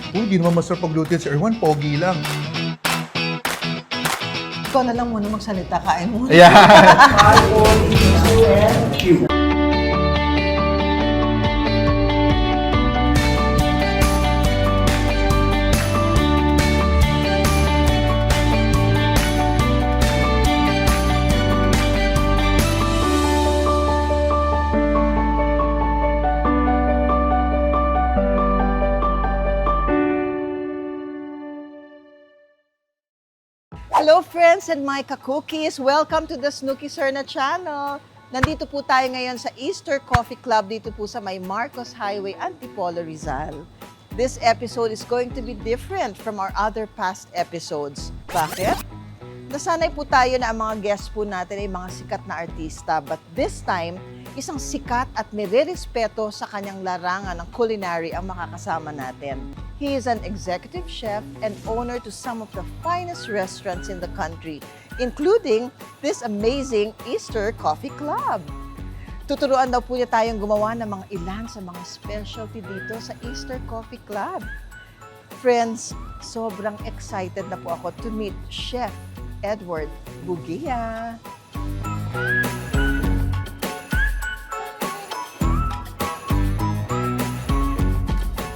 Di naman masarap pagluto si Erwan, pogi lang. Ikaw na lang muna magsalita, kain mo. Yeah. Hello friends and my ka-cookies! Welcome to the Snooki Serna channel. Nandito po tayo ngayon sa Easter Coffee Club dito po sa may Marcos Highway, Antipolo, Rizal. This episode is going to be different from our other past episodes. Bakit? Nasanay po tayo na ang mga guests po natin ay mga sikat na artista, but this time, isang sikat at nire-respeto sa kanyang larangan ng culinary ang makakasama natin. He is an executive chef and owner to some of the finest restaurants in the country, including this amazing Easter Coffee Club. Tuturuan daw po niya tayong gumawa ng mga ilan sa mga specialty dito sa Easter Coffee Club. Friends, sobrang excited na po ako to meet Chef Edward Bugia.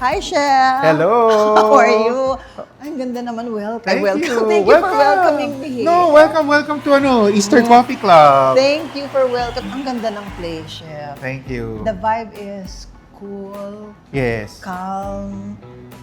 Hi, Chef! Hello! How are you? Ay, ang ganda naman. Welcome. Thank welcome. you. Thank you for welcoming me here. No, welcome to Easter Coffee Club. Thank you for welcome. Ang ganda ng place, Chef. Thank you. The vibe is cool, Yes. calm.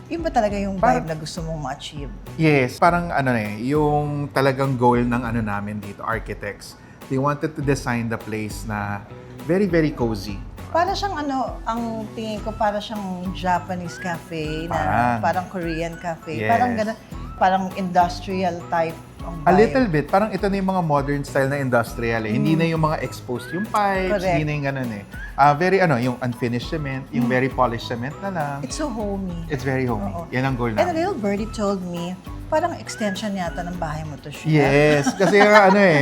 Yun ba talaga yung vibe na gusto mong ma-achieve? Yes, parang yung talagang goal ng namin dito, architects. They wanted to design the place na very, very cozy. Para siyang ang tingin ko, para siyang Japanese cafe na parang Korean cafe. Yes. Parang ganun, parang industrial type ang vibe. A little bit. Parang ito na yung mga modern style na industrial eh. Hindi na yung mga exposed yung pipes, Correct. hindi na yung ganun eh. Very yung unfinished cement, yung very polished cement na lang. It's so homey. It's very homey. Oo. Yan ang goal And a namin. little birdie told me, parang extension yata ng bahay mo to, Chef. Yes, kasi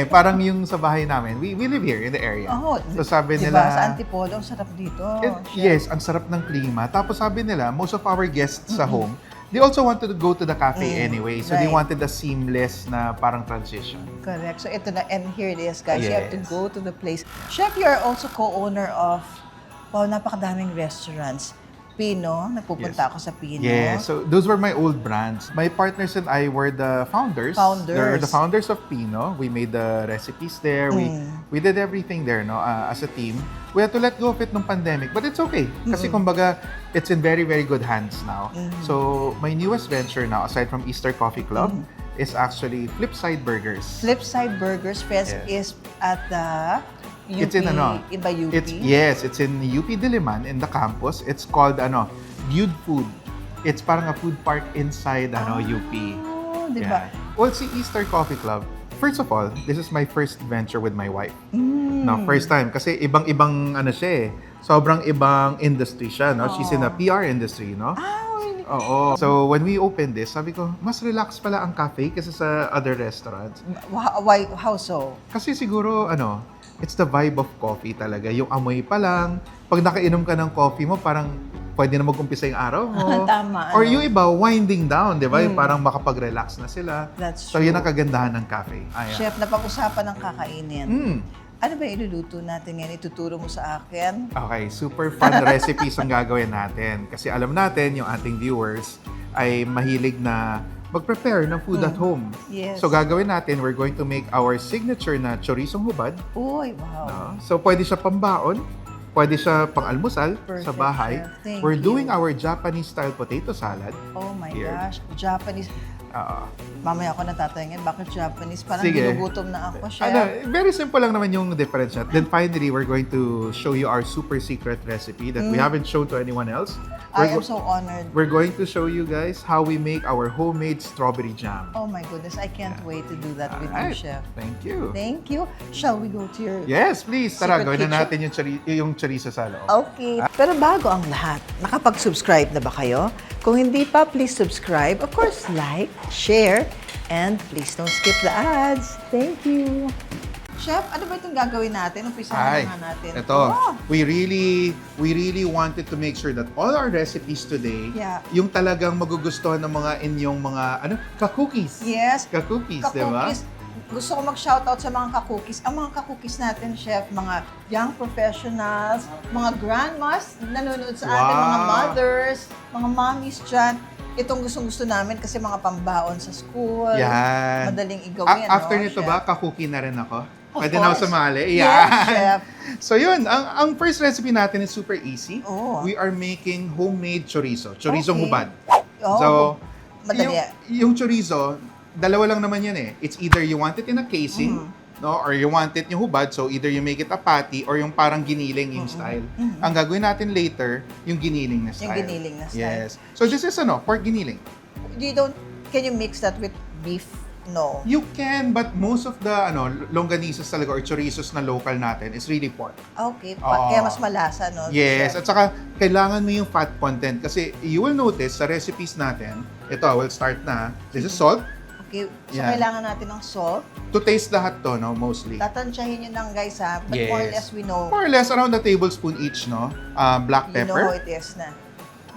parang yung sa bahay namin, we live here in the area. Oh, So sabi diba, nila, sa Antipolo, ang sarap dito. Chef. yes, ang sarap ng klima. Tapos sabi nila, most of our guests sa home, they also wanted to go to the cafe anyway. So they right. wanted a seamless na parang transition. Correct. So ito na, and here it is, guys. You have to Yes. go to the place. Chef, you are also co-owner of, napakadaming restaurants. Pino, nagpupunta Yes. ako sa Pino. Yeah, so those were my old brands. My partners and I were the founders. They're the founders of Pino. We made the recipes there. We did everything there, no, as a team. We had to let go of it nung pandemic, but it's okay. Kasi kumbaga, it's in very, very good hands now. So my newest venture now, aside from Easter Coffee Club, is actually Flipside Burgers. Flipside Burgers, friends, Yes. is at the UP, It's in Iba UP? It's in UP Diliman in the campus. It's called Bude Food. It's parang a food park inside UP. Oh, di ba? Well, si Easter Coffee Club, first of all, this is my first venture with my wife. No, first time kasi ibang-ibang siya eh. Sobrang ibang industry siya, no? She's in the PR industry, no? Really? Oo. So when we opened this, sabi ko, mas relax pala ang cafe kaysa sa other restaurants. Why, how so? Kasi siguro, it's the vibe of coffee talaga. Yung amoy pa lang, pag nakainom ka ng coffee mo, parang pwede na mag-umpisa yung araw mo. Tama. Or yung iba, winding down, di ba? Yung parang makapag-relax na sila. That's So, yun ang kagandahan ng cafe. Ayan. Chef, napag-usapan ng kakainin. Ano ba iluluto natin ngayon? Ituturo mo sa akin? Okay, super fun recipes ang gagawin natin. Kasi alam natin, yung ating viewers ay mahilig na mag-prepare ng food at home. Yes. So, gagawin natin, we're going to make our signature na chorizong hubad. Uy, wow. No? So, pwede siya pambaon, pwede siya pang-almusal sa Perfect, bahay. chef. Thank We're you. doing our Japanese-style potato salad. Oh my Here. gosh. Japanese. Mamaya ako natatayangin. Bakit Japanese? Parang Sige. ginugutom na ako, Chef. Very simple lang naman yung difference niya. Then finally, we're going to show you our super secret recipe that we haven't shown to anyone else. I am so honored. We're going to show you guys how we make our homemade strawberry jam. Oh my goodness. I can't wait to do that with you, Alright. Chef. Thank you. Thank you. Shall we go to your... Yes, please. Tara, Secret gawin na kitchen? natin yung chorizo sa loob. Okay. Pero bago ang lahat, nakapag-subscribe na ba kayo? Kung hindi pa, please subscribe. Of course, like, share, and please don't skip the ads. Thank you. Chef, ano ba itong gagawin natin? Umpisahan na natin. Ito. We really wanted to make sure that all our recipes today, yung talagang magugustuhan ng mga inyong mga, ka-cookies. Yes. Ka-cookies, di ba? Gusto ko mag-shoutout sa mga ka-cookies. Ang mga ka-cookies natin, Chef, mga young professionals, mga grandmas nanonood sa atin, mga mothers, mga mommies dyan. Itong gustong-gusto namin kasi mga pambaon sa school. Yan. Madaling igawin, After no, nito Chef? ba, ka-cookie na rin ako? Of Pwede na ako course. sumali? Yes, Chef. So yun, ang first recipe natin is super easy. Oh. We are making homemade chorizo. Chorizong hubad. Oh, So, madali. yung chorizo, dalawa lang naman yan eh. It's either you want it in a casing, no, or you want it yung hubad, so either you make it a patty or yung parang giniling yung style. Ang gagawin natin later, yung giniling na style. Yung giniling na style. Yes. So this is pork giniling. Can you mix that with beef? No. You can, but most of the longganisas talaga or chorizos na local natin is really pork. Okay, kaya mas malasa, no? Yes, Chef? at saka kailangan mo yung fat content kasi you will notice sa recipes natin, ito, I will start na. This is salt. Okay, so Yan. kailangan natin ng salt. To taste lahat to, no, mostly. Tatansyahin nyo lang, guys, ha? But Yes. more or less, we know. More or less around a tablespoon each, no? Black You know pepper. how it is na.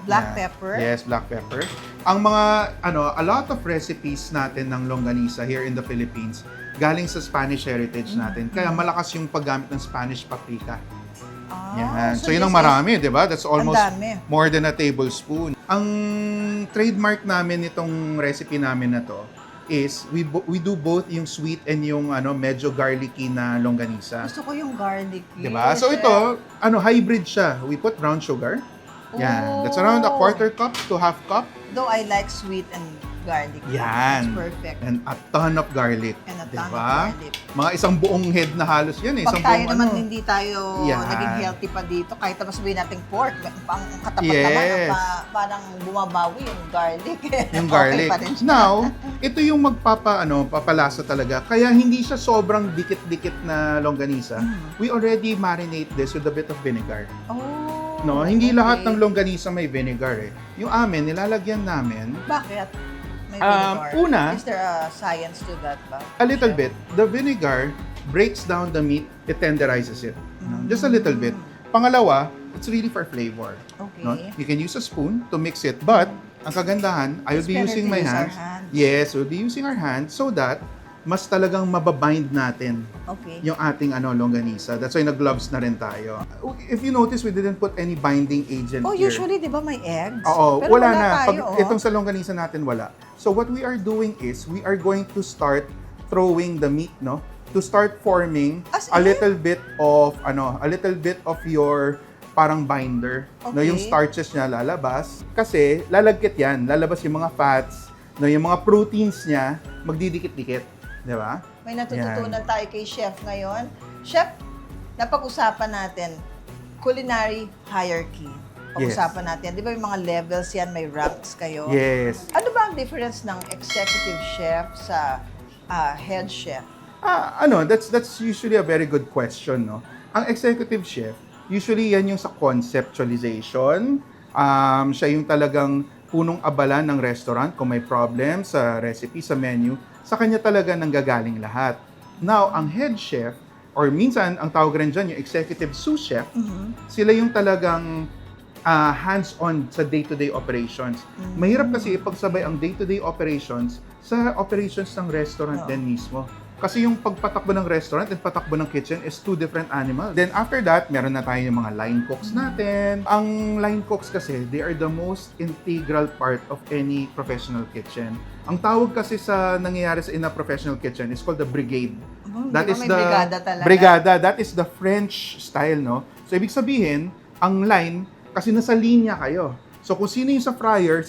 Black pepper. Yes, black pepper. Ang mga, a lot of recipes natin ng longganisa here in the Philippines, galing sa Spanish heritage natin. Kaya malakas yung paggamit ng Spanish paprika. Yan. So yun ang marami, di ba? That's almost more than a tablespoon. Ang trademark namin itong recipe namin na to is we do both yung sweet and yung medyo garlicky na longganisa. Gusto ko yung garlic. Di ba? So ito, hybrid siya. We put brown sugar. Yan. That's around a quarter cup to half cup. Though I like sweet and garlic. Yan. That's perfect. And a ton of garlic. And a ton Diba? of garlic. Mga isang buong head na halos yan eh. Pag Isang tayo buong naman hindi tayo Yan. naging healthy pa dito, kahit naman sabihin natin pork, ang katapat Yes. naman, parang bumabawi yung garlic. Yung Okay garlic. pa rin siya. Now, ito yung papalasa talaga. Kaya hindi siya sobrang dikit-dikit na longganisa. We already marinate this with a bit of vinegar. Oh, No, hindi okay. lahat ng longganisa may vinegar eh. Yung amin, nilalagyan namin Bakit? May vinegar. una, Is there a science to that ba? a little bit. The vinegar breaks down the meat, it tenderizes it. No? Just a little bit. Pangalawa, it's really for flavor. Okay. No? You can use a spoon to mix it, but ang kagandahan, I will be It's better using to my use our hands. hands. Yes, we'll be using our hands so that mas talagang mababind natin Okay. yung ating longganisa. That's why nag-gloves na rin tayo. If you notice, we didn't put any binding agent Oh, here. usually, di ba may eggs? Oo, Pero wala na. tayo, Itong sa longganisa natin, wala. So what we are doing is, we are going to start throwing the meat, no? To start forming As a in? little bit of, your parang binder. No, Okay. yung starches niya lalabas. Kasi, lalagkit yan. Lalabas yung mga fats, no, yung mga proteins niya, magdidikit-dikit. Di ba? May natututunan tayo kay Chef ngayon. Chef, napag-usapan natin, culinary hierarchy. Pag-usapan natin. Di ba yung mga levels yan, may ranks kayo? Yes. Ano ba ang difference ng executive chef sa head chef? That's usually a very good question, no? Ang executive chef, usually yan yung sa conceptualization. Siya yung talagang punong abala ng restaurant kung may problem sa recipe, sa menu. Sa kanya talaga nanggagaling lahat. Now, ang head chef, or minsan, ang tawag rin dyan, yung executive sous chef, sila yung talagang hands-on sa day-to-day operations. Mahirap kasi ipagsabay ang day-to-day operations sa operations ng restaurant din mismo. Kasi yung pagpatakbo ng restaurant at patakbo ng kitchen is two different animals. Then after that, meron na tayo yung mga line cooks natin. Ang line cooks kasi, they are the most integral part of any professional kitchen. Ang tawag kasi sa nangyayari in a professional kitchen is called the brigade. That is the brigada talaga. brigada. That is the French style, no? So ibig sabihin, ang line kasi nasa linya kayo. So kung sino yung sa fryer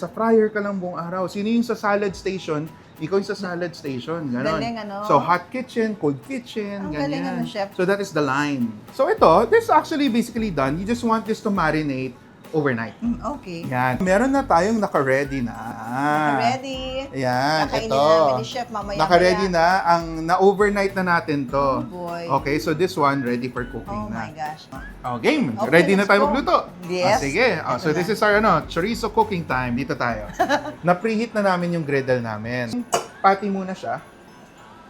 ka lang buong araw. Sino yung sa salad station, ikaw yung sa salad station, gano'n. Galing, So, hot kitchen, cold kitchen, Ang ganyan. galing, chef. So, that is the line. So, this actually basically done. You just want this to marinate overnight. Okay. Yan. Meron na tayong naka-ready na. Ready? Yan, Nakainin ito. namin ni Chef mamaya. Naka-ready na. Na-overnight na natin to. Oh, boy. Okay, so this one, ready for cooking Oh na. my gosh. Oh, game. Okay, Ready na let's tayo go. magluto? Yes. Sige. Ito So na. this is our chorizo cooking time. Dito tayo. Na-preheat na namin yung griddle namin. Pati muna siya.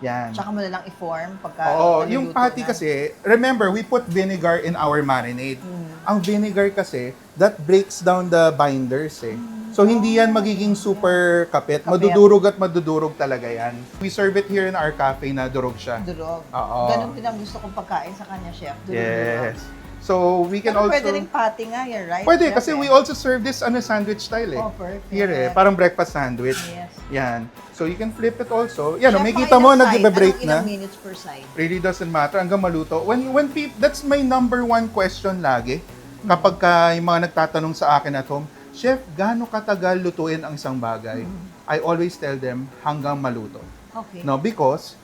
Yan. Tsaka mo na lang i-form pagka Oo, yung naluluto patty na. kasi, remember, we put vinegar in our marinade. Ang vinegar kasi, that breaks down the binders eh. So, hindi yan magiging super kapit. Madudurog at madudurog talaga yan. We serve it here in our cafe na durog siya. Durog. Oo. Ganun din ang gusto kong pagkain sa kanya, chef. Durog. Yes. So, we can Pero also... pwede rin patty nga yan, right? Pwede, chef, kasi we also serve this on a sandwich style eh. Oh, perfect. Here eh, parang breakfast sandwich. Yes. Yan. So, you can flip it also. Yan, Chef, may mga kita mo, ilang side? nag-break Ilang na. minutes per side? Really doesn't matter hanggang maluto. That's my number one question lagi. Kapag yung mga nagtatanong sa akin at home, Chef, gaano katagal lutuin ang isang bagay? I always tell them hanggang maluto. Okay. No, because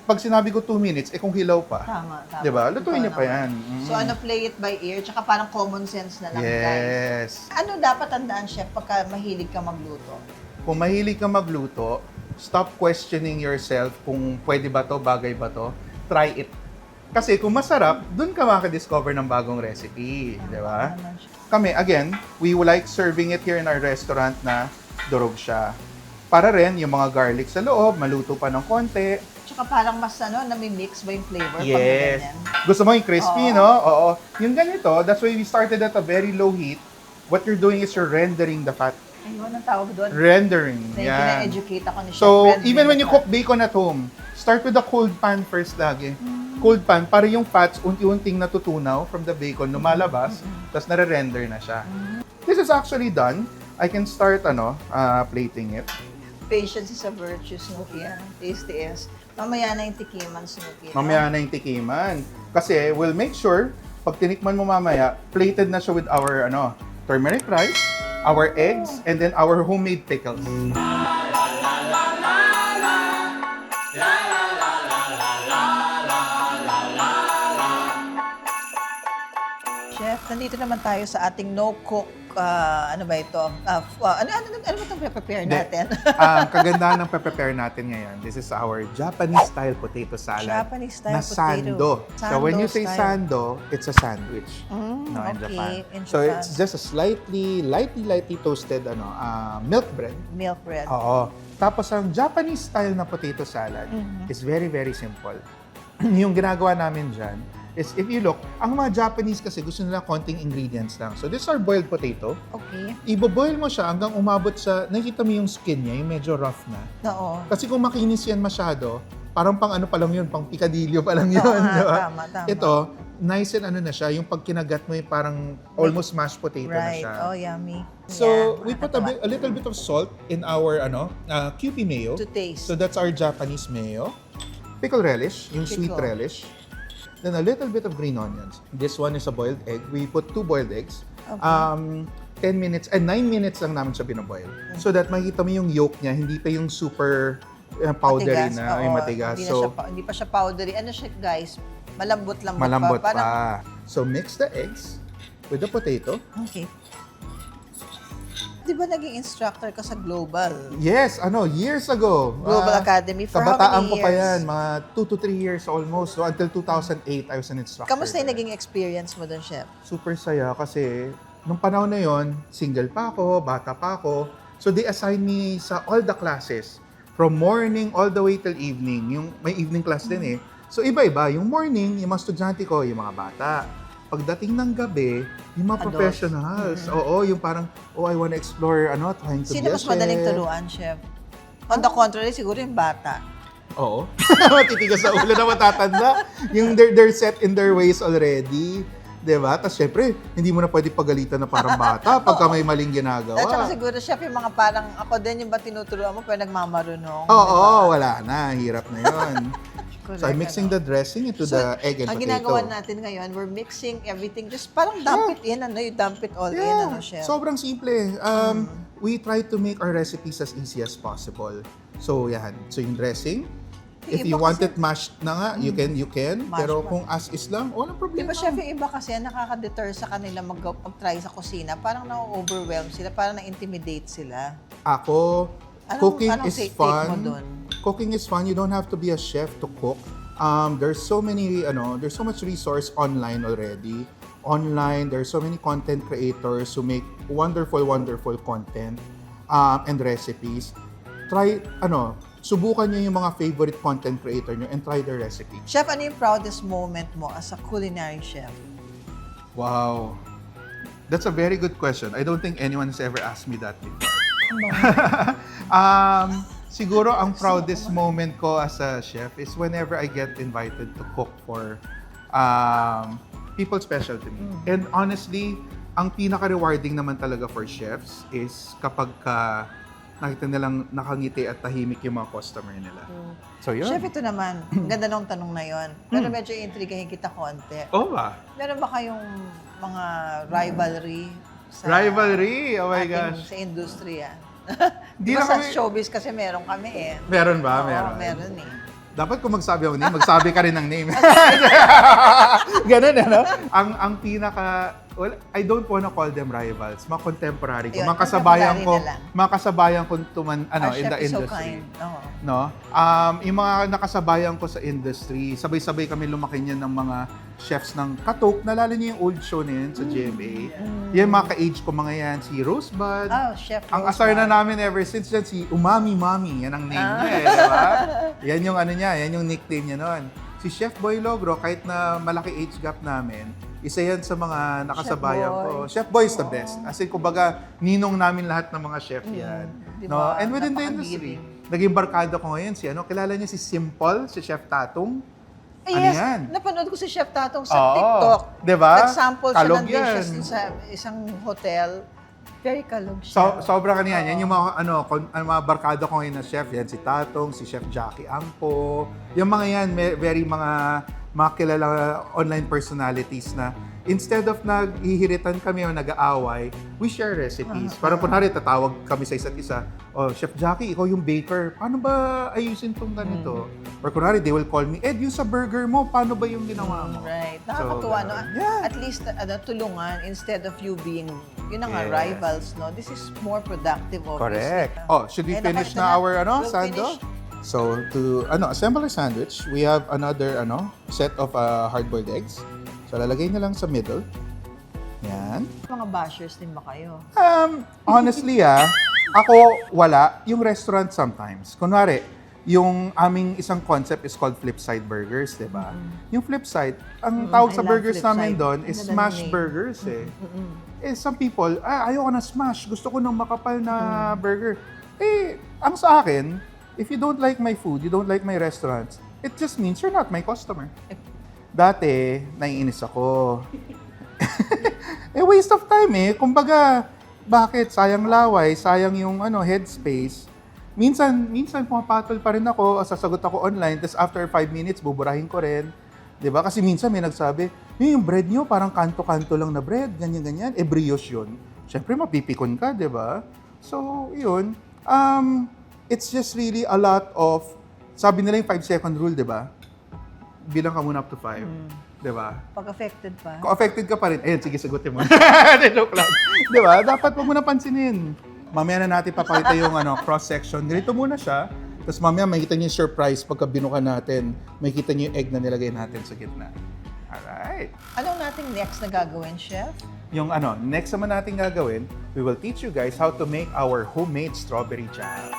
pag sinabi ko 2 minutes, kung hilaw pa. Tama. 'Di ba? Lutuin Totoo niyo pa naman. yan. So play it by ear, tsaka parang common sense na lang, guys. Yes. Ano dapat tandaan, chef, pagka mahilig ka magluto? Kung mahilig ka magluto, stop questioning yourself kung pwede ba to, bagay ba to. Try it. Kasi kung masarap, dun ka makadiscover ng bagong recipe. Di ba? Kami, again, we like serving it here in our restaurant na durog siya. Para rin, yung mga garlic sa loob, maluto pa ng konti. Tsaka parang mas nami-mix ba yung flavor pag Yes. ganyan? Gusto mo yung crispy, Oo. no? Oo. Yung ganito, that's why we started at a very low heat. What you're doing is you're rendering the fat. Ayun, ang tawag doon. Rendering. Yan. Na-educate ako ni Chef. So, Red even when you Vinegar. cook bacon at home, start with the cold pan first lagi. Cold pan, para yung fats unti-unting natutunaw from the bacon, lumalabas, tapos nare-render na siya. This is actually done. I can start, plating it. Patience is a virtue, Snooki. Tasty is. Mamaya na yung tikiman, Snooki. Mamaya na yung tikiman. Kasi we'll make sure, pag tinikman mo mamaya, plated na siya with our turmeric rice, our eggs, and then our homemade pickles. Chef, nandito naman tayo sa ating no-cook, ano ba ito? Ano ba itong prepare natin? Ang kagandahan ng prepare natin ngayon, this is our Japanese-style potato salad. Japanese-style na potato. sando. So when you say Sando sando, it's a sandwich. In okay, Japan. in So Japan. it's just a lightly toasted milk bread. Milk bread. Oo. Tapos ang Japanese-style na potato salad is very, very simple. Yung ginagawa namin dyan is if you look, ang mga Japanese kasi gusto nila konting ingredients lang. So this is our boiled potato. Okay. Ibo-boil mo siya hanggang umabot sa, nakikita mo yung skin niya, yung medyo rough na. Oo. Kasi kung makinis yan masyado, parang pang ano pa lang yun, pang pikadilyo pa lang yun. Oo, di ba? tama. Ito, nice and na siya, yung pag kinagat mo yung parang almost mashed potato na Right. siya. Oh, yummy. So, Yeah, we put nakakatawa. a little bit of salt in our Kewpie mayo. To taste. So that's our Japanese mayo. Pickle relish, yung sweet Pickle. relish. Then a little bit of green onions. This one is a boiled egg. We put 2 boiled eggs. Okay. 10 minutes, 9 minutes lang namin siya binoboil. So that makikita mo yung yolk niya, hindi pa yung super powdery Matigas. na, Oo, yung matigas. Hindi pa siya powdery. Ano siya, guys? Malambot-lambot malambot pa. Parang, pa. So mix the eggs with the potato. Okay. Di ba naging instructor ka sa Global? Yes, years ago. Global Academy for how kabataan many ko pa years? yan, mga 2 to 3 years almost. So until 2008, I was an instructor. Kamusta yung there. naging experience mo doon, Chef? Super saya kasi nung panahon na yon, single pa ako, bata pa ako. So they assigned me sa all the classes. From morning all the way till evening. Yung may evening class din eh. So iba-iba. Yung morning, yung mga estudyante ko, yung mga bata. Pagdating ng gabi, yung mga Adults. professionals. Oo, yung parang, I wanna explore, trying to Sino be a mas madaling chef. turuan, Chef? On the contrary, siguro yung bata. Oo. Matitigas sa ulo na matatanda. Yung they're set in their ways already. Diba? Tapos syempre, hindi mo na pwede pagalitan na parang bata pagka may maling ginagawa. At saka siguro, Chef, yung mga parang ako din yung ba tinuturuan mo pero nagmamarunong. Oo, wala na. Hirap na yun. Correct, So I'm mixing the dressing into the egg and ang potato. ginagawa natin ngayon, we're mixing everything. Just parang dump it in, you dump it all in, Chef? Sobrang simple. We try to make our recipes as easy as possible. So yan. So yung dressing, if Yung you iba want kasi- it mashed na nga, you can. Mash Pero pa. kung as is lang, walang Di problema. ba, Chef, yung iba kasi nakaka-deter sa kanila mag-try sa kusina. Parang na-overwhelm sila, parang na-intimidate sila. Ako, cooking anong is take fun. mo dun? Cooking is fun. You don't have to be a chef to cook. There's so much resource online already. Online, there's so many content creators who make wonderful content and recipes. Try, subukan nyo yung mga favorite content creator nyo and try their recipe. Chef, ano yung proudest moment mo as a culinary chef? Wow. That's a very good question. I don't think anyone has ever asked me that before. Siguro ang proudest moment ko as a chef is whenever I get invited to cook for people special to me. And honestly, ang pinaka-rewarding naman talaga for chefs is kapag nakita nilang nakangiti at tahimik yung mga customer nila. So yun. Chef, ito naman, ang ganda ng tanong na yon. Pero medyo intrigahin kita konti. Oh ba? Meron ba kayong mga rivalry sa Rivalry? Oh my gosh. sa industriya? Di Diba na sa kami- showbiz kasi meron kami eh. Meron ba? Oo, Meron. meron eh. Dapat kung magsabi ako name, magsabi ka rin ng name. Ganun, ano? Ang pinaka, well, I don't wanna call them rivals. Mga contemporary ko. Ayun, Mga kasabayan ko. contemporary na lang. Mga kasabayan ko Our in chef the is so industry. kind. Oo. No? Yung mga nakasabayan ko sa industry, sabay-sabay kami lumaki niyan ng mga chefs ng Katok. Nalala niyo yung old show na yun sa GMA? Yan mga ka-age ko mga yan. Si Rosebud. Oh, Chef Ang Rosebud. asar na namin ever since dyan, si Umami Mami. Yan ang name niya eh, di ba? Yan yung ano niya, yan yung nickname niya noon. Si Chef Boy Logro, kahit na malaki age gap namin, isa yan sa mga nakasabayan ko. Chef Boy is the best. As in, kumbaga, ninong namin lahat ng mga chef yan. Diba? No? And within the industry, naging barkada ko ngayon si kilala niyo si Simple, si Chef Tatong? Ay, Ano yes, yan? napanood ko si Chef Tatong sa Oo. TikTok. Diba? Nag-sample siya Kalog ng dishes yan. sa isang hotel. Very kalog siya. Sobra kanina yan. Yan yung mga, mga barkada ko ngayon na chef. Yan si Tatong, si Chef Jackie Ampo. Yung mga yan, very mga kilala online personalities na instead of naghihiritan kami o nag-aaway, we share recipes. Parang kunwari, tatawag kami sa isa't isa, oh, Chef Jackie, ikaw yung baker, paano ba ayusin tong ganito? Or kunwari, they will call me, Ed, yung sa burger mo, paano ba yung ginawa mo? Right. Nakakatuwa, no? Yeah. At least, tulungan instead of you being, yun na nga, Yes. rivals, no? This is more productive, obviously. Correct. Oh, should we Ayan, finish ito na our We'll sando? finish. So to assemble our sandwich, we have another set of hard-boiled eggs. So lalagay na lang sa middle. Yan. Mga bashers din ba kayo? Honestly ako wala. Yung restaurant sometimes. Kunwari, yung aming isang concept is called Flipside Burgers, di ba? Yung Flipside, ang tawag I sa love burgers namin Flipside. doon Ang is ganda ng smash name. burgers eh. Eh, some people, ayoko na smash. Gusto ko ng makapal na burger. Eh, ang sa akin, if you don't like my food, you don't like my restaurants, it just means you're not my customer. Dati, naiinis ako. Waste of time eh. Kumbaga, bakit? Sayang laway, sayang yung headspace. Minsan pumapatol pa rin ako, sasagot ako online, tapos after 5 minutes, buburahin ko rin. 'Di ba? Kasi minsan may nagsabi, yung bread nyo parang kanto-kanto lang na bread, ganyan-ganyan. Brioche yun. Siyempre, mapipikon ka, 'di ba? So, yun. It's just really a lot of, sabi nila yung 5-second rule, 'di ba? Bilang ka muna up to 5. 'Di ba? Pag affected pa. Kung affected ka pa rin, ayun, sige, sagutin mo. Joke lang. 'Di ba? Dapat wag mo na pansinin. Mamaya na natin papakita yung cross-section. Ganito muna siya. Tapos mamaya makikita niyo yung surprise pagka binuka natin. Makikita niyo yung egg na nilagay natin sa gitna. Alright. Anong nating next na gagawin, Chef? Yung next naman natin gagawin, we will teach you guys how to make our homemade strawberry jam.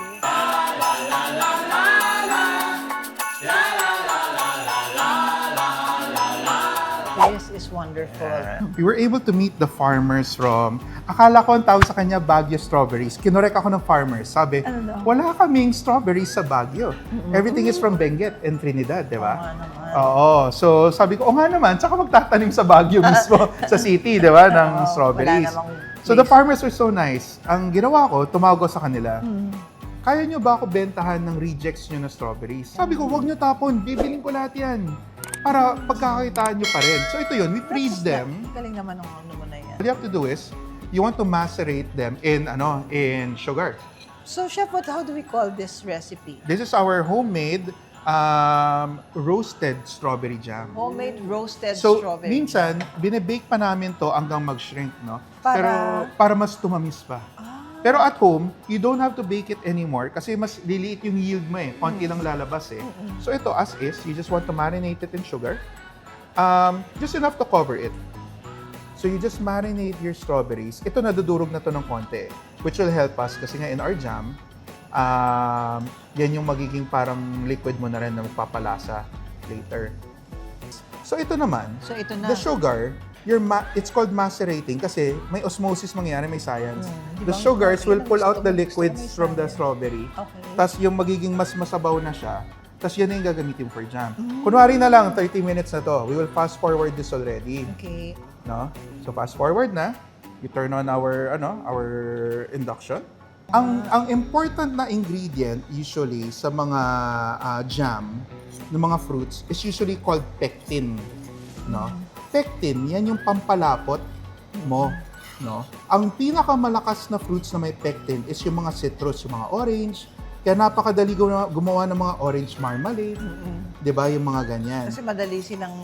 This is wonderful. We were able to meet the farmers from, akala ko ang tawag sa kanya Baguio strawberries. Kinorek ako ng farmers. Sabi, Ano daw? wala kaming strawberries sa Baguio. Everything is from Benguet and Trinidad, di ba? Oo nga naman. Oo. So sabi ko, nga naman, tsaka magtatanim sa Baguio mismo, sa city, di ba, ng Oo, strawberries. wala namang So the place. farmers are so nice. Ang ginawa ko, tumawag ko sa kanila. Kaya nyo ba ako bentahan ng rejects nyo na strawberries? Sabi ko, wag nyo tapon, bibiling ko lahat yan. Para pagkakakitaan nyo pa rin. So ito yun, we freeze them. Galing naman ng ano mo na yan. What you have to do is, you want to macerate them in sugar. So, Chef, how do we call this recipe? This is our homemade roasted strawberry jam. Homemade roasted So, strawberry. minsan, binibake pa namin to hanggang mag-shrink, no? Para? Pero para mas tumamis pa. Pero at home, you don't have to bake it anymore kasi mas liliit yung yield mo eh. Konti lang lalabas eh. So ito, as is, you just want to marinate it in sugar. Just enough to cover it. So you just marinate your strawberries. Ito, nadudurog na to ng konti, which will help us kasi nga in our jam, yan yung magiging parang liquid mo na rin na magpapalasa later. So ito naman, So ito na. the sugar, it's called macerating kasi may osmosis mangyayari, may science. The sugars will pull out the liquids from the strawberry. Okay. Tapos yung magiging mas masabaw na siya, tapos yan na yung gagamitin for jam. Kunwari na lang, 30 minutes na to. We will fast forward this already. Okay. No? So fast forward na. You turn on our induction. Ang important na ingredient usually sa mga jam ng mga fruits is usually called pectin, no? Pectin, yan yung pampalapot mo, no? Ang pinakamalakas na fruits na may pectin is yung mga citrus, yung mga orange. Kaya napakadali gumawa ng mga orange marmalade, 'di ba? Yung mga ganyan. Kasi madali silang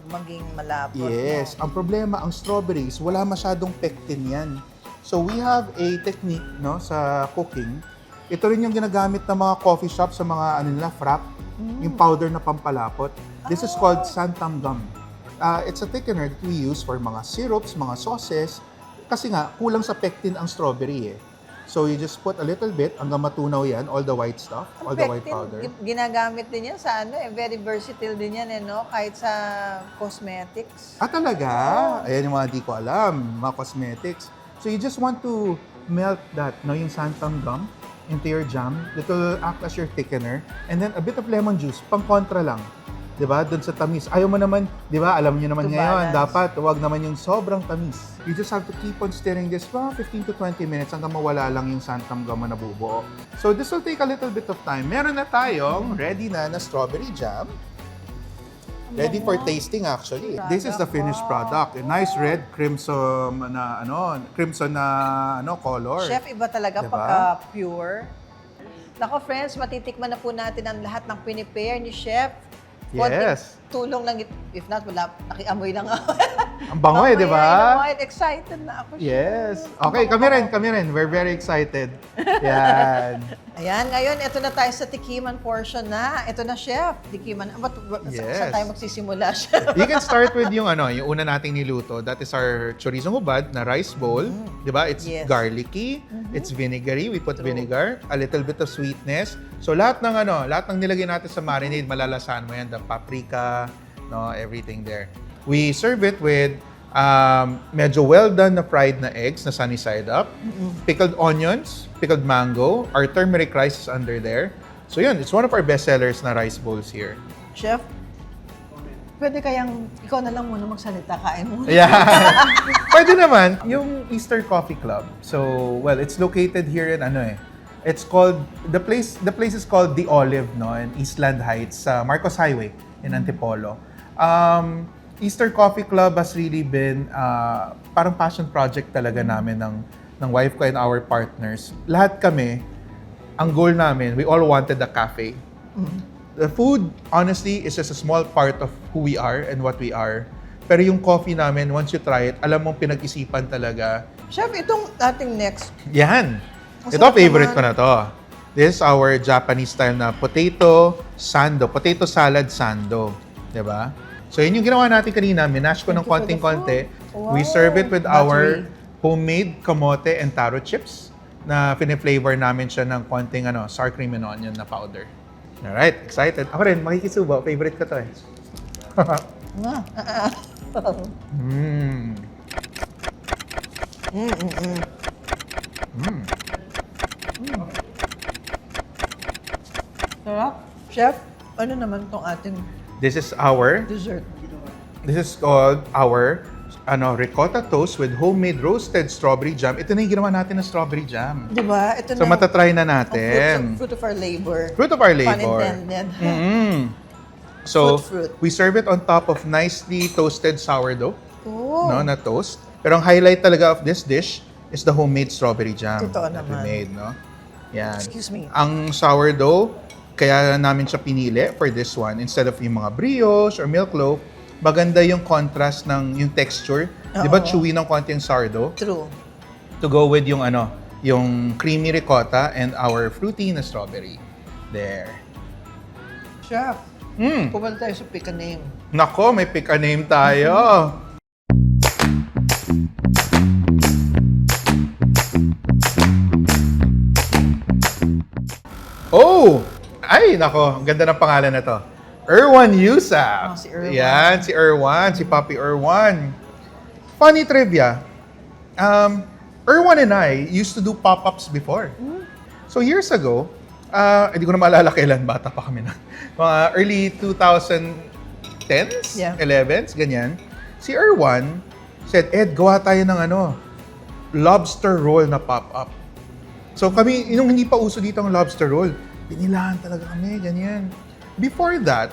maging malapot. Yes, no? ang problema, ang strawberries, wala masyadong pectin yan. So we have a technique no sa cooking. Ito rin yung ginagamit ng mga coffee shop sa mga frap, yung powder na pampalapot. This is called santam gum. It's a thickener that we use for mga syrups, mga sauces. Kasi nga, kulang sa pectin ang strawberry eh. So you just put a little bit hanggang matunaw yan, all the white stuff, all the white powder. Ginagamit din yan sa very versatile din yan no? Kahit sa cosmetics. Talaga? Ayan yung mga di ko alam, mga cosmetics. So you just want to melt that, no, yung santam gum into your jam. It will act as your thickener. And then a bit of lemon juice, pang kontra lang. 'Di ba? Doon sa tamis. Ayaw mo naman, 'di ba? Alam niyo naman To ngayon, balance. dapat wag naman yung sobrang tamis. You just have to keep on stirring this for 15 to 20 minutes hanggang mawala lang yung santam gum na nabubuo. So this will take a little bit of time. Meron na tayong ready na strawberry jam. Ready for tasting actually. This is the finished product. A nice red crimson na color. Chef, iba talaga Diba? pagka pure. Nako friends, matitikman na po natin ang lahat ng pinipare ni Chef. Yes. Tulong lang, if not, wala, nakiamoy lang ako. Ang bango eh, di ba? Excited na ako. Chef. Yes. Okay, kami rin. We're very excited. Yan. Ayan, ngayon, ito na tayo sa tikiman portion na. Ito na, Chef. Tikiman. Yes. Saan tayo magsisimula, Chef? You can start with yung una nating niluto. That is our chorizo hubad na rice bowl. Di ba? It's Yes. garlicky. It's vinegary. We put vinegar. A little bit of sweetness. So lahat ng nilagay natin sa marinade, malalasahan mo yan. The paprika, no, everything there. We serve it with medyo well done na fried na eggs na sunny side up, pickled onions, pickled mango, our turmeric rice is under there. So yun, it's one of our best sellers na rice bowls here. Chef, pwede kayang ikaw na lang muna magsalita, kain mo. Yeah. Pwede naman. Yung Easter Coffee Club. So, well, it's located here in it's called, the place is called The Olive, no, in Eastland Heights, sa Marcos Highway in Antipolo. Easter Coffee Club has really been parang passion project talaga namin ng wife ko and our partners. Lahat kami, ang goal namin, we all wanted a cafe. The food, honestly, is just a small part of who we are and what we are. Pero yung coffee namin, once you try it, alam mong pinag-isipan talaga. Chef, itong ating next. Yan. Ang Ito, sarap favorite naman. ko na to. This is our Japanese style na potato salad sando. Diba? So, yun yung ginawa natin kanina. Minash ko ng Thank you for the konting-konti. food. We Wow. serve it with our Buttery. homemade kamote and taro chips na flavor namin siya ng konting sour cream and onion na powder. Alright, excited. Ako rin, makikisubo. Favorite ko to eh. Mm. Sarap. Chef, ano naman tong ating This is our dessert? This is called our ricotta toast with homemade roasted strawberry jam. Ito na yung ginawa natin ng strawberry jam. Di ba? Ito So na matatry na ang natin. fruit of our labor. Fruit of our Pun labor. intended. So Fruit. we serve it on top of nicely toasted sourdough, Oh. no, na toast. Pero ang highlight talaga of this dish is the homemade strawberry jam Totoo that we naman. made, no? Yan. Excuse me. Ang sourdough, kaya namin siya pinili for this one instead of yung mga brioche or milk loaf. Maganda yung contrast ng yung texture. Di ba Oo. chewy ng konti yung sourdough? True. To go with yung yung creamy ricotta and our fruity na strawberry. There. Chef, Mm. pumunta tayo sa pick a name. Nako, may pick a name tayo. Oh! Ay, nako, ang ganda ng pangalan na to. Erwan Yusap. Si Erwan. Yan, si Erwan, si Papi Erwan. Funny trivia. Erwan and I used to do pop-ups before. So years ago, hindi ko na maalala kailan, bata pa kami na. Mga early 2010s, 11s, ganyan. Si Erwan said, Ed, gawa tayo ng lobster roll na pop-up. So kami, yung hindi pa uso dito ang lobster roll, binilahan talaga kami, ganyan. Before that,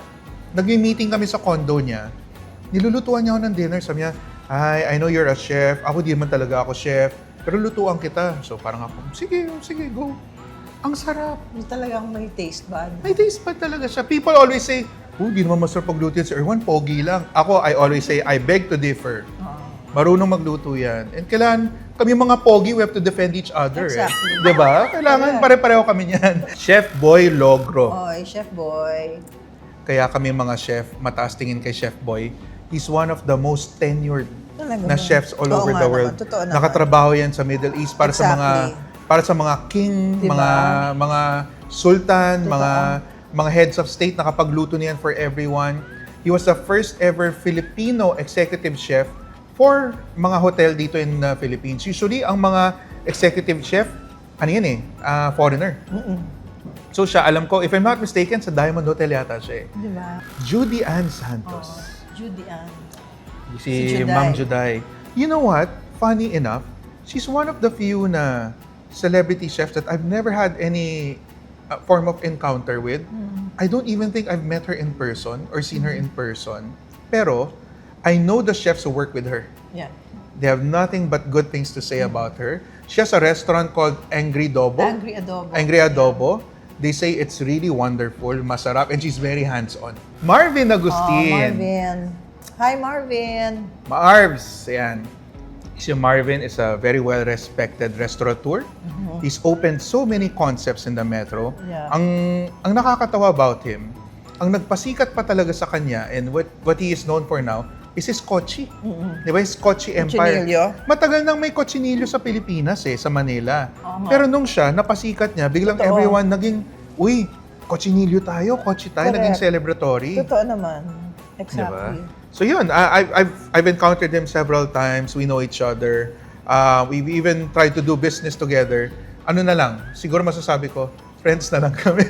nag-meeting kami sa condo niya. Nilulutuan niya ako ng dinner. Sabi niya, hi, I know you're a chef. Ako di man talaga ako chef. Pero lutuan kita. So parang ako, sige, go. Ang sarap. Talagang may taste bud. May taste bud talaga siya. People always say, di naman masarap pagluto yan si Erwan, pogi lang. Ako, I always say, I beg to differ. Marunong magluto yan. And kailangan, kami mga pogi, we have to defend each other. Exactly. Diba? Kailangan pare-pareho kami niyan. Chef Boy Logro. Chef Boy. Kaya kami mga chef, mataas tingin kay Chef Boy. He's one of the most tenured na chefs all over the world. Nakatrabaho yan sa Middle East para sa mga king, diba? mga sultan, mga heads of state, nakapagluto niyan for everyone. He was the first ever Filipino executive chef for mga hotel dito in the Philippines. Usually, ang mga executive chef, foreigner. So siya, alam ko, if I'm not mistaken, sa Diamond Hotel yata siya eh. Diba? Judy Ann Santos. Judy Ann. Si Ma'am Juday. You know what? Funny enough, she's one of the few na celebrity chefs that I've never had any form of encounter with. I don't even think I've met her in person or seen her in person. Pero, I know the chefs who work with her. Yeah. They have nothing but good things to say about her. She has a restaurant called Angry Adobo. Angry Adobo. They say it's really wonderful, masarap, and she's very hands-on. Marvin Agustin. Marvin. Hi, Marvin. Marvs, yan. Si Marvin is a very well-respected restaurateur. He's opened so many concepts in the metro. Yeah. Ang nakakatawa about him, ang nagpasikat pa talaga sa kanya and what he is known for now is his kotse. Di ba? His kotse empire. Cochinillo. Matagal nang may kotsinilyo sa Pilipinas sa Manila. Pero nung siya, napasikat niya, biglang everyone naging, uy, kotsinilyo tayo, kotse tayo, naging celebratory. Totoo naman. Exactly. Diba? So yun, I've encountered him several times. We know each other. We've even tried to do business together. Ano na lang, siguro masasabi ko, friends na lang kami.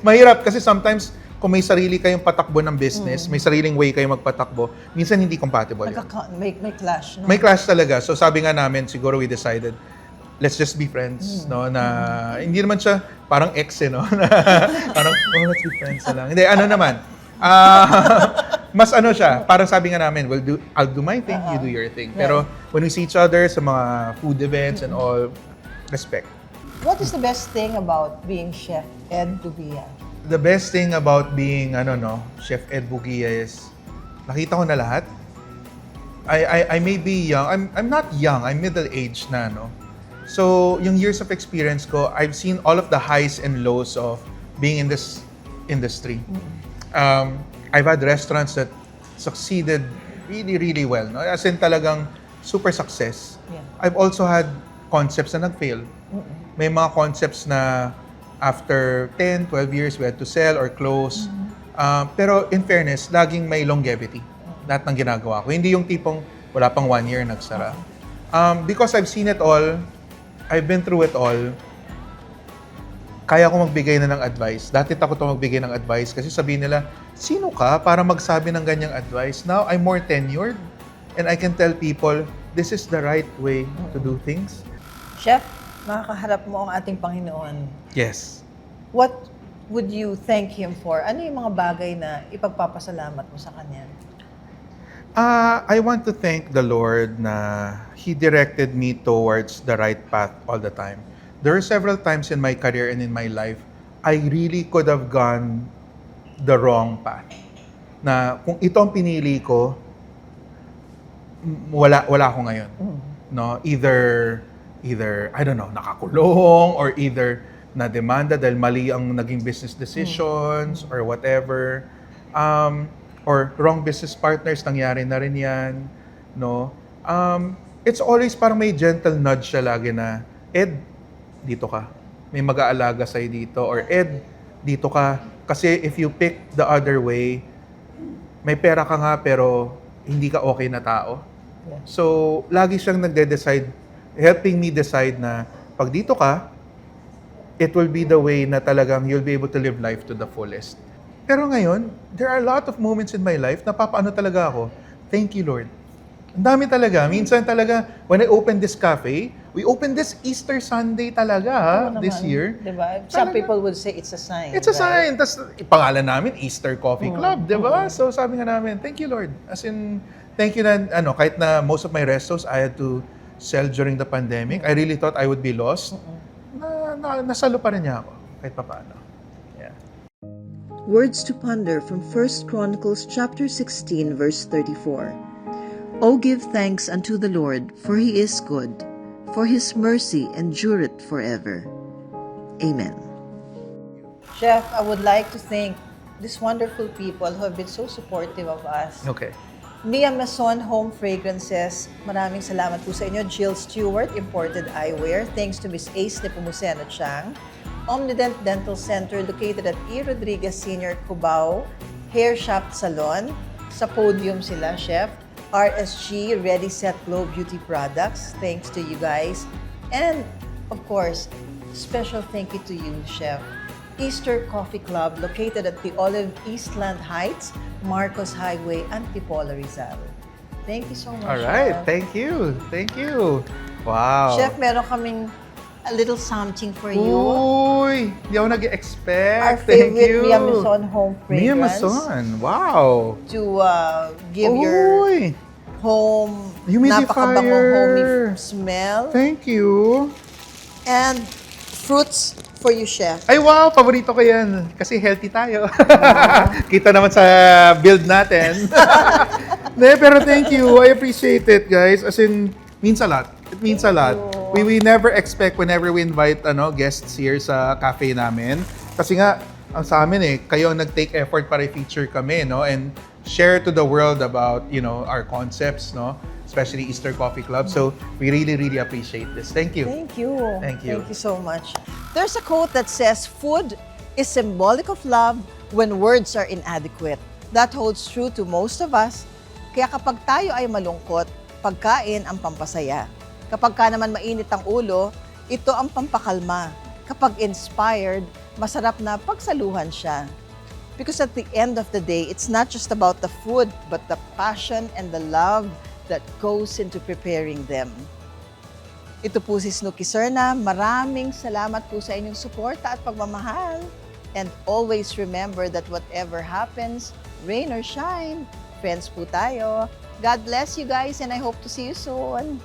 Mahirap kasi sometimes, kung may sarili kayong patakbo ng business, may sariling way kayong magpatakbo, minsan hindi compatible yun. May clash, no? May clash talaga. So sabi nga namin, siguro we decided, let's just be friends, no? Na hindi naman siya parang ex, no? Na, parang, let's be friends na lang. Hindi, ano naman. Mas ano siya, parang sabi nga namin, I'll do my thing, you do your thing. Pero when we see each other sa mga food events and all, respect. What is the best thing about being Chef Ed Bugia? The best thing about being, Chef Ed Bugia is, nakita ko na lahat. I may be young. I'm not young. I'm middle-aged na, no? So, yung years of experience ko, I've seen all of the highs and lows of being in this industry. I've had restaurants that succeeded really, really well. No? As in talagang super success. Yeah. I've also had concepts na nag-fail. May mga concepts na after 10, 12 years, we had to sell or close. Pero in fairness, laging may longevity. Lahat ng ginagawa ko. Hindi yung tipong wala pang 1 year nagsara. Because I've seen it all, I've been through it all, kaya ko magbigay na ng advice. Dati takot ako magbigay ng advice kasi sabihin nila, sino ka para magsabi ng ganyang advice? Now, I'm more tenured and I can tell people, this is the right way to do things. Chef, makakaharap mo ang ating Panginoon. Yes. What would you thank Him for? Ano yung mga bagay na ipagpapasalamat mo sa Kanya? I want to thank the Lord na He directed me towards the right path all the time. There are several times in my career and in my life, I really could have gone the wrong path. Na kung ito ang pinili ko, wala ako ngayon. No, either I don't know, nakakulong or either na demanda dahil mali ang naging business decisions or whatever. Or wrong business partners, nangyari na rin yan. No? It's always parang may gentle nudge siya lagi na, Ed, dito ka. May mag-aalaga sa'yo dito. Or Ed, dito ka. Kasi if you pick the other way, may pera ka nga pero hindi ka okay na tao. Yeah. So, lagi siyang nagde-decide, helping me decide na pag dito ka, it will be the way na talagang you'll be able to live life to the fullest. Pero ngayon, there are a lot of moments in my life na papaano talaga ako, thank you, Lord. Ang dami talaga. Minsan talaga, when I opened this cafe, we opened this Easter Sunday talaga, this year. Diba? Some people would say it's a sign. It's a sign. Tapos, ipangalan namin, Easter Coffee Club, di ba? So, sabi nga namin, thank you, Lord. As in, thank you na, kahit na most of my restos I had to sell during the pandemic, I really thought I would be lost. Nasalo pa rin niya ako, kahit pa paano. Yeah. Words to ponder from 1 Chronicles chapter 16, verse 34. O give thanks unto the Lord, for he is good, for his mercy endureth forever. Amen. Chef, I would like to thank these wonderful people who have been so supportive of us. Okay. Mia Mason Home Fragrances, maraming salamat po sa inyo. Jill Stewart, Imported Eyewear. Thanks to Miss Ace Nepomuceno Chang. Omnident Dental Center, located at E. Rodriguez Senior, Cubao. Hair Shop Salon. Sa podium sila, Chef. RSG, Ready Set Glow Beauty Products. Thanks to you guys. And, of course, special thank you to you, Chef. Easter Coffee Club, located at the Olive Eastland Heights, Marcos Highway, Antipolo, Rizal. Thank you so much, All right. Chef. Thank you. Thank you. Wow. Chef, meron kaming a little something for you. Uy! Hindi ako nag-expect. Our Thank favorite you. Mia Mason Home Fragrance. Mia Mason. Wow. To give your Uy! home Humidifier. napakabangong homey smell. Thank you. And fruits for you, Chef. Ay, wow! Paborito ko yan. Kasi healthy tayo. Kita naman sa build natin. Pero thank you. I appreciate it, guys. As in, means a lot. It means a lot. We never expect whenever we invite guests here sa cafe namin. Kasi nga, ang sa amin kayo ang nag-take effort para i-feature kami, no? And share to the world about, our concepts, no? Especially Easter Coffee Club. So, we really, really appreciate this. Thank you. Thank you. Thank you. Thank you so much. There's a quote that says, food is symbolic of love when words are inadequate. That holds true to most of us. Kaya kapag tayo ay malungkot, pagkain ang pampasaya. Kapag ka naman mainit ang ulo, ito ang pampakalma. Kapag inspired, masarap na pagsaluhan siya. Because at the end of the day, it's not just about the food, but the passion and the love that goes into preparing them. Ito po si Snooki Serna. Maraming salamat po sa inyong suporta at pagmamahal. And always remember that whatever happens, rain or shine, friends po tayo. God bless you guys and I hope to see you soon.